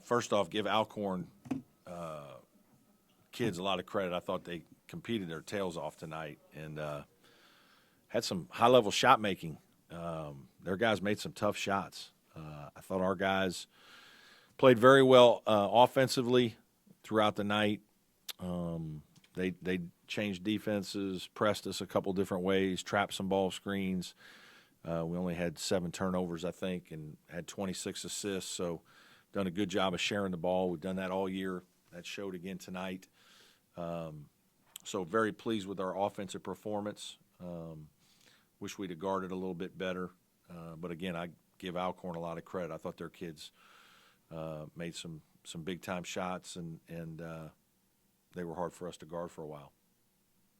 First off, give Alcorn kids a lot of credit. I thought they competed their tails off tonight and had some high-level shot making. Their guys made some tough shots. I thought our guys played very well offensively throughout the night. They changed defenses, pressed us a couple different ways, trapped some ball screens. We only had 7 turnovers, I think, and had 26 assists. So done a good job of sharing the ball. We've done that all year. That showed again tonight. So very pleased with our offensive performance. Wish we'd have guarded a little bit better. But, again, I give Alcorn a lot of credit. I thought their kids made some big-time shots, and they were hard for us to guard for a while.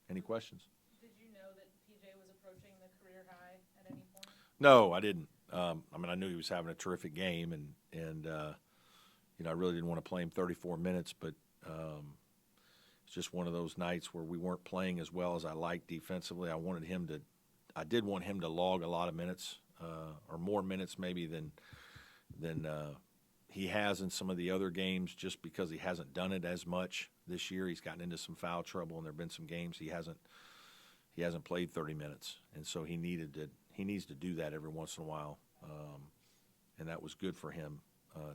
Any questions? Did you know that PJ was approaching the career high at any point? No, I didn't. I knew he was having a terrific game, and I really didn't want to play him 34 minutes, but it's just one of those nights where we weren't playing as well as I liked defensively. I did want him to log a lot of minutes, or more minutes maybe than he has in some of the other games, just because he hasn't done it as much this year. He's gotten into some foul trouble, and there have been some games he hasn't played 30 minutes, and so he needs to do that every once in a while, and that was good for him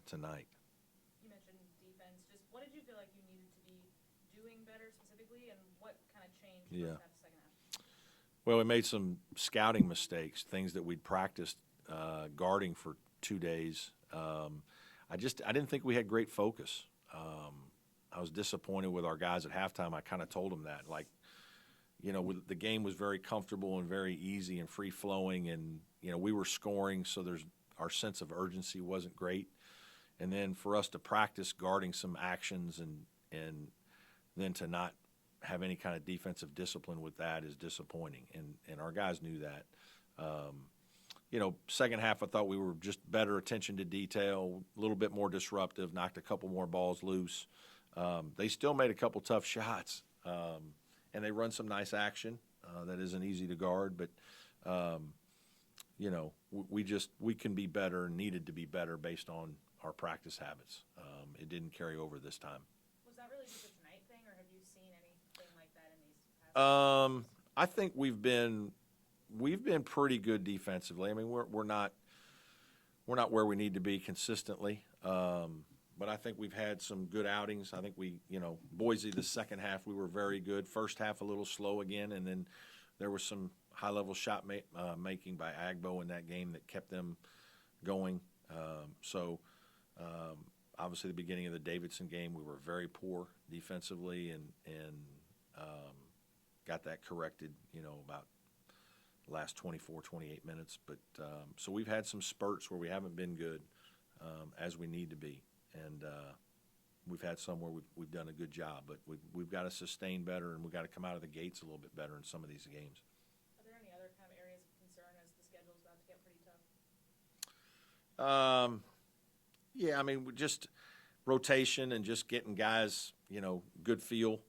tonight. You mentioned defense. Just what did you feel like you needed to be doing better specifically, and what kind of changed first half to second half? Well, we made some scouting mistakes, things that we'd practiced guarding for 2 days. I didn't think we had great focus. I was disappointed with our guys at halftime. I kind of told them that, the game was very comfortable and very easy and free-flowing, and, we were scoring, so our sense of urgency wasn't great. And then for us to practice guarding some actions and then to not have any kind of defensive discipline with that is disappointing, and our guys knew that. Second half I thought we were just better attention to detail, a little bit more disruptive, knocked a couple more balls loose. They still made a couple tough shots, and they run some nice action that isn't easy to guard, but we can be better and needed to be better based on our practice habits. It didn't carry over this time. Was that really just a tonight thing, or have you seen anything like that in these past I think we've been pretty good defensively. I mean, we're not where we need to be consistently, but I think we've had some good outings. I think Boise, the second half we were very good. First half a little slow again, and then there was some high-level shot making by Agbo in that game that kept them going. Obviously, the beginning of the Davidson game, we were very poor defensively, and got that corrected, about the last 24, 28 minutes. But so we've had some spurts where we haven't been good as we need to be, and we've had some where we've done a good job. But we've got to sustain better, and we've got to come out of the gates a little bit better in some of these games. Are there any other kind of areas of concern as the schedule is about to get pretty tough? Yeah, I mean, just rotation and just getting guys, good feel.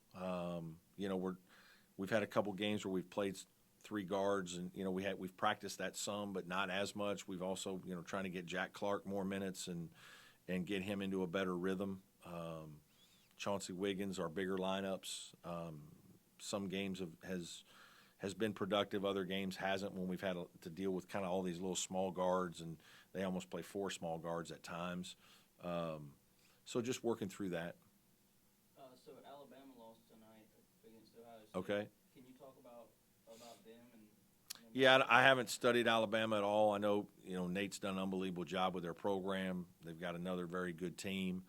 We've had a couple games where we've played 3 guards, and we've practiced that some, but not as much. We've also trying to get Jack Clark more minutes and get him into a better rhythm. Chauncey Wiggins, our bigger lineups. Some games has been productive, other games hasn't, when we've had to deal with kind of all these little small guards, and they almost play 4 small guards at times. So just working through that. So Alabama lost tonight against Ohio State. Okay. Can you talk about them? Yeah, I haven't studied Alabama at all. I know, Nate's done an unbelievable job with their program. They've got another very good team.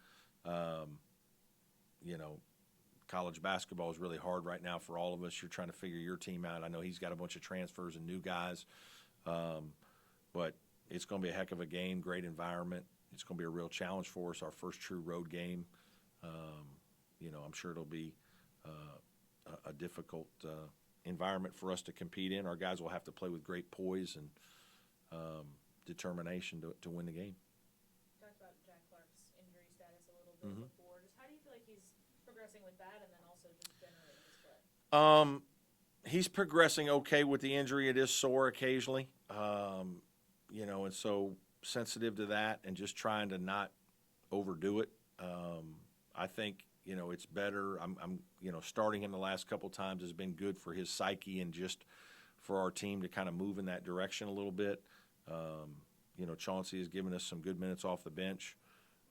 College basketball is really hard right now for all of us. You're trying to figure your team out. I know he's got a bunch of transfers and new guys, but it's going to be a heck of a game, great environment. It's going to be a real challenge for us, our first true road game. I'm sure it'll be a difficult environment for us to compete in. Our guys will have to play with great poise and determination to win the game. You talked about Jack Clark's injury status a little bit before. Just how do you feel like he's progressing with that, and then also just generally in his play? He's progressing okay with the injury. It is sore occasionally, and so sensitive to that, and just trying to not overdo it. I think, it's better. I'm starting him the last couple times has been good for his psyche and just for our team to kind of move in that direction a little bit. Chauncey has given us some good minutes off the bench.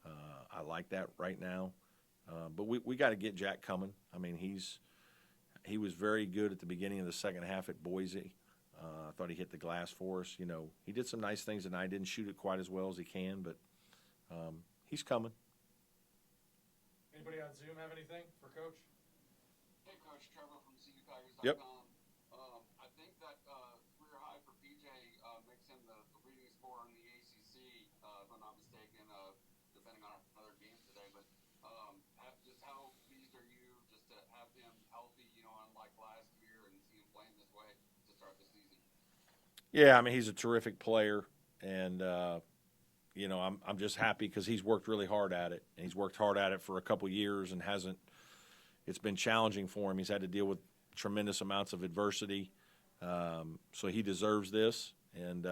I like that right now. But we got to get Jack coming. I mean, he was very good at the beginning of the second half at Boise. I thought he hit the glass for us. He did some nice things tonight. Didn't shoot it quite as well as he can, but he's coming. Anybody on Zoom have anything for Coach? Hey, Coach, Trevor from CUTigers.com. Yep. I think that career high for PJ makes him the leading scorer in the ACC, if I'm not mistaken, depending on another game today. But just how pleased are you just to have him healthy, unlike last year, and see him playing this way to start the season? Yeah, I mean, he's a terrific player, and I'm just happy because he's worked really hard at it, and he's worked hard at it for a couple years and hasn't. It's been challenging for him. He's had to deal with tremendous amounts of adversity, so he deserves this. And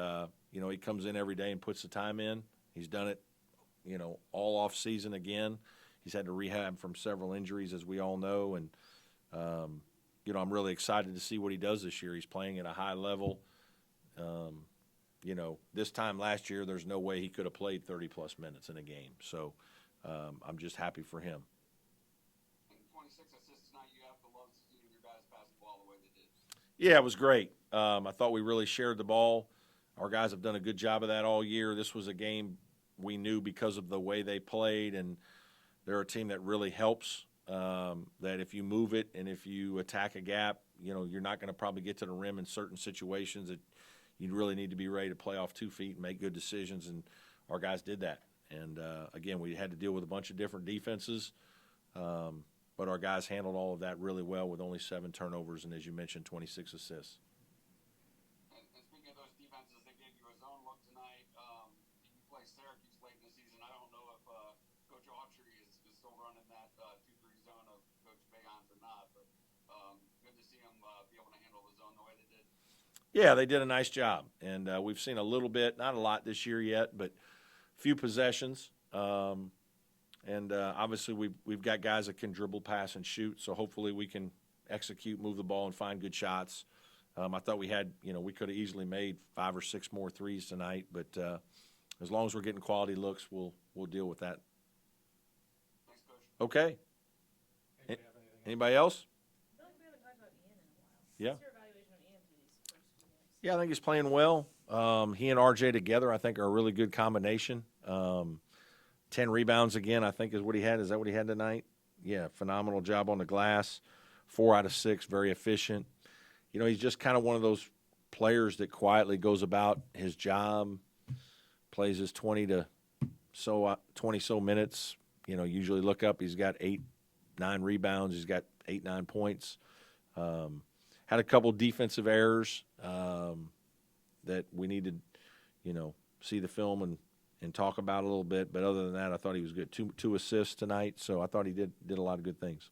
he comes in every day and puts the time in. He's done it, all off season again. He's had to rehab from several injuries, as we all know, and I'm really excited to see what he does this year. He's playing at a high level. This time last year, there's no way he could have played 30-plus minutes in a game. So I'm just happy for him. And 26 assists tonight, you have to love seeing your guys pass the ball the way they did. Yeah, it was great. I thought we really shared the ball. Our guys have done a good job of that all year. This was a game we knew because of the way they played, and they're a team that really helps, that if you move it and if you attack a gap, you're not going to probably get to the rim in certain situations that you really need to be ready to play off 2 feet and make good decisions, and our guys did that. And, again, we had to deal with a bunch of different defenses, but our guys handled all of that really well with only 7 turnovers and, as you mentioned, 26 assists. And speaking of those defenses, they gave you a zone look tonight. You play Syracuse late in the season. I don't know if Coach Autry is still running that 2-3 zone of Coach Bayon's or not, but good to see him be able to handle the zone the way they did. Yeah, they did a nice job, and we've seen a little bit, not a lot this year yet, but a few possessions. And obviously we've got guys that can dribble, pass, and shoot, so hopefully we can execute, move the ball, and find good shots. I thought we had, we could have easily made 5 or 6 more threes tonight, but as long as we're getting quality looks, we'll deal with that. Thanks, Coach. Okay. Anybody have anything? Anybody else? I feel like we haven't talked about Ian in a while. Yeah. What's your evaluation of Ian through these first few games? Yeah, I think he's playing well. He and RJ together, I think, are a really good combination. 10 rebounds again, I think, is what he had. Is that what he had tonight? Yeah, phenomenal job on the glass. 4 out of 6, very efficient. He's just kind of one of those players that quietly goes about his job, plays his 20 so minutes. Usually look up, he's got 8, 9 rebounds. He's got 8, 9 points. Had a couple defensive errors that we need to, see the film and talk about a little bit. But other than that, I thought he was good. Two assists tonight, so I thought he did a lot of good things.